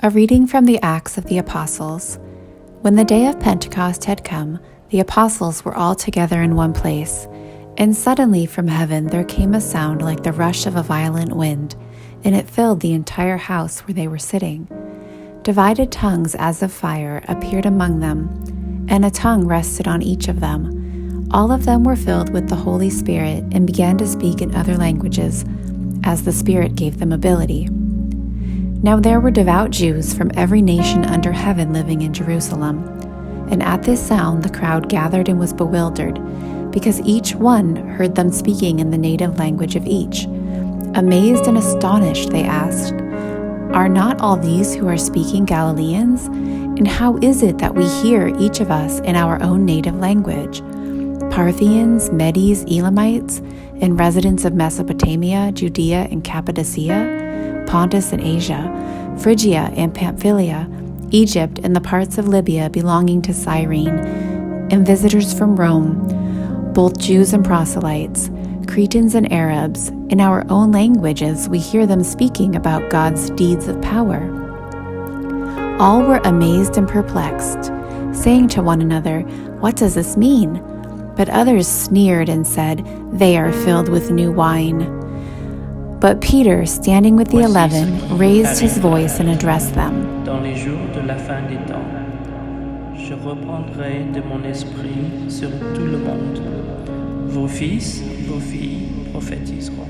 A reading from the Acts of the Apostles. When the day of Pentecost had come, the apostles were all together in one place, and suddenly from heaven there came a sound like the rush of a violent wind, and it filled the entire house where they were sitting. Divided tongues as of fire appeared among them, and a tongue rested on each of them. All of them were filled with the Holy Spirit and began to speak in other languages, as the Spirit gave them ability. Now there were devout Jews from every nation under heaven living in Jerusalem. And at this sound the crowd gathered and was bewildered, because each one heard them speaking in the native language of each. Amazed and astonished, they asked, "Are not all these who are speaking Galileans? And how is it that we hear each of us in our own native language? Parthians, Medes, Elamites, and residents of Mesopotamia, Judea and Cappadocia, Pontus and Asia, Phrygia and Pamphylia, Egypt and the parts of Libya belonging to Cyrene, and visitors from Rome, both Jews and proselytes, Cretans and Arabs, in our own languages we hear them speaking about God's deeds of power." All were amazed and perplexed, saying to one another, "What does this mean?" But others sneered and said, "They are filled with new wine." But Peter, standing with the 11, raised his voice and addressed them. Dans les jours de la fin des temps, je reprendrai de mon esprit sur tout le monde. Vos fils, vos filles prophétiseront.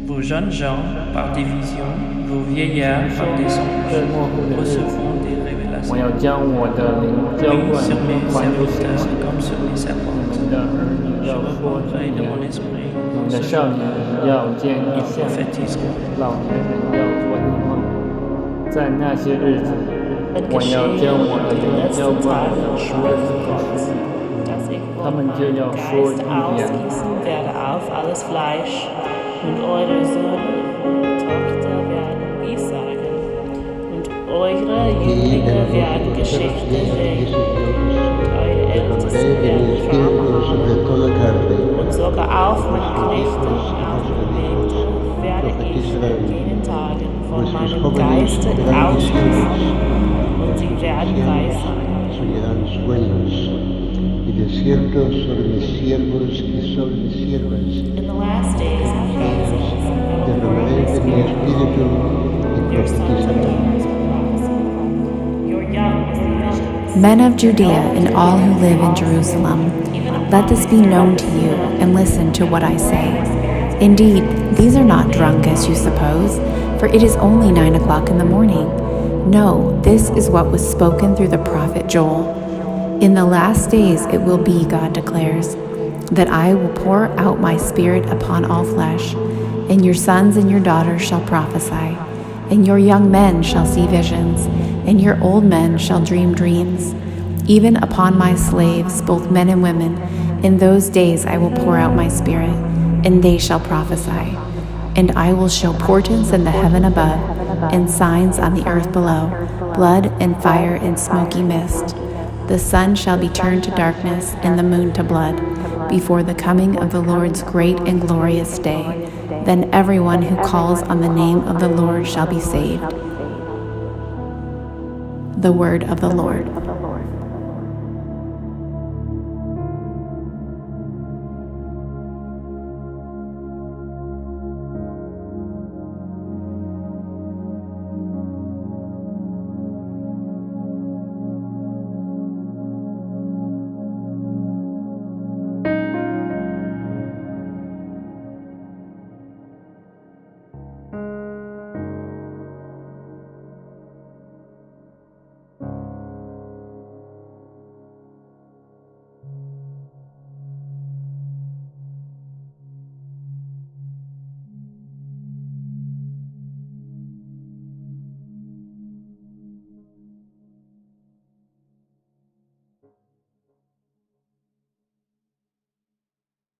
Vos jeunes gens par division, vos vieillards par des songes recevront des révélations. Oui, sur mes serviteurs comme sur mes servantes. Je reprendrai de mon esprit. 你的少年要见异象，老年人要做异梦。在那些日子，我要将我的灵浇灌我的子孙，他们就要说预言。 Und eure Söhne und Tochter werden Weissagen, und eure Jünglinge werden Geschichte reden, und eure Ältesten werden Träume haben, und sogar auf meine Knechte und Nachbewegte werde ich in jenen Tagen von meinem Geiste ausgießen, und sie werden Weissagen. In the last days, your sons and daughters will prophesy. Your young will see visions. Men of Judea and all who live in Jerusalem, let this be known to you, and listen to what I say. Indeed, these are not drunk as you suppose, for it is only 9 o'clock in the morning. No, this is what was spoken through the prophet Joel. In the last days it will be, God declares, that I will pour out my Spirit upon all flesh, and your sons and your daughters shall prophesy, and your young men shall see visions, and your old men shall dream dreams. Even upon my slaves, both men and women, in those days I will pour out my Spirit, and they shall prophesy. And I will show portents in the heaven above, and signs on the earth below, blood and fire and smoky mist. The sun shall be turned to darkness and the moon to blood, before the coming of the Lord's great and glorious day. Then everyone who calls on the name of the Lord shall be saved. The word of the Lord.